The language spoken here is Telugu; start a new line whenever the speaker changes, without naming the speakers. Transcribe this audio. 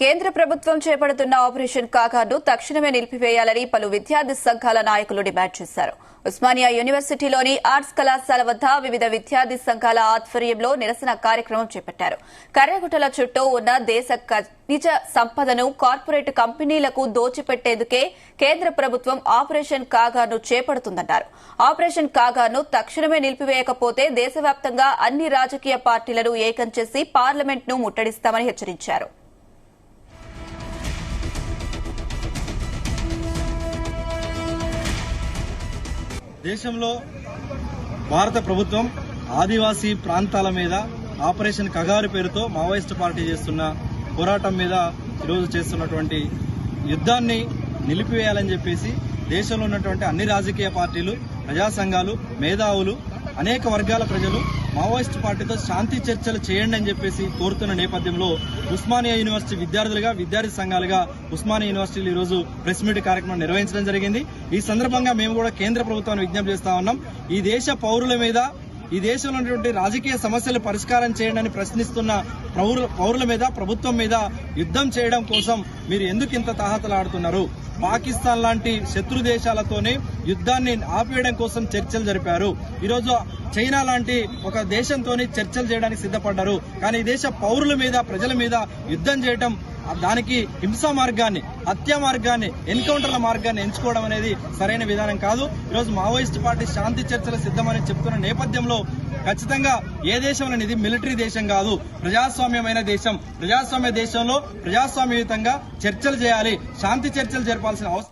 కేంద్ర ప్రభుత్వం చేపడుతున్న ఆపరేషన్ కాకాను తక్షణమే నిలిపివేయాలని పలు విద్యార్థి సంఘాల నాయకులు డిమాండ్ చేశారు. ఉస్మానియా యూనివర్సిటీలోని ఆర్ట్స్ కళాశాల వద్ద వివిధ విద్యార్థి సంఘాల ఆధ్వర్యంలో నిరసన కార్యక్రమం చేపట్టారు. కర్రగుట్టల చుట్టూ ఉన్న దేశ ఖనిజ సంపదను కార్పొరేట్ కంపెనీలకు దోచిపెట్టేందుకే కేంద్ర ప్రభుత్వం ఆపరేషన్ కాగాను చేపడుతుందన్నారు. ఆపరేషన్ కాగాను తక్షణమే నిలిపివేయకపోతే దేశవ్యాప్తంగా అన్ని రాజకీయ పార్టీలను ఏకం చేసి పార్లమెంట్ను ముట్టడిస్తామని హెచ్చరించారు.
దేశంలో భారత ప్రభుత్వం ఆదివాసీ ప్రాంతాల మీద ఆపరేషన్ కగారు పేరుతో మావోయిస్టు పార్టీ చేస్తున్న పోరాటం మీద ఈరోజు చేస్తున్నటువంటి యుద్ధాన్ని నిలిపివేయాలని చెప్పేసి దేశంలో ఉన్నటువంటి అన్ని రాజకీయ పార్టీలు, ప్రజా సంఘాలు, మేధావులు, అనేక వర్గాల ప్రజలు మావోయిస్టు పార్టీతో శాంతి చర్చలు చేయండి అని చెప్పేసి కోరుతున్న నేపథ్యంలో ఉస్మానియా యూనివర్సిటీ విద్యార్థి సంఘాలుగా ఉస్మానియా యూనివర్సిటీలో ఈరోజు ప్రెస్ మీట్ కార్యక్రమం నిర్వహించడం జరిగింది. ఈ సందర్భంగా మేము కూడా కేంద్ర ప్రభుత్వాన్ని విజ్ఞప్తి చేస్తా ఉన్నాం. ఈ దేశ పౌరుల మీద, ఈ దేశంలో ఉన్నటువంటి రాజకీయ సమస్యలు పరిష్కారం చేయండి అని ప్రశ్నిస్తున్న పౌరుల మీద, ప్రభుత్వం మీద యుద్ధం చేయడం కోసం మీరు ఎందుకు ఇంత తాహతలాడుతున్నారు? పాకిస్తాన్ లాంటి శత్రు దేశాలతోనే యుద్ధాన్ని ఆపేయడం కోసం చర్చలు జరిపారు. ఈరోజు చైనా లాంటి ఒక దేశంతో చర్చలు చేయడానికి సిద్ధపడ్డారు. కానీ ఈ దేశ పౌరుల మీద, ప్రజల మీద యుద్ధం చేయడం, దానికి హింసా మార్గాన్ని, హత్యా మార్గాన్ని, ఎన్కౌంటర్ల మార్గాన్ని ఎంచుకోవడం అనేది సరైన విధానం కాదు. ఈరోజు మావోయిస్టు పార్టీ శాంతి చర్చలు సిద్ధమని చెప్తున్న నేపథ్యంలో ఖచ్చితంగా ఏ దేశంలో ఇది మిలిటరీ దేశం కాదు, ప్రజాస్వామ్యమైన దేశం. ప్రజాస్వామ్య దేశంలో ప్రజాస్వామ్యయుతంగా చర్చలు చేయాలి, శాంతి చర్చలు జరపాల్సిన అవసరం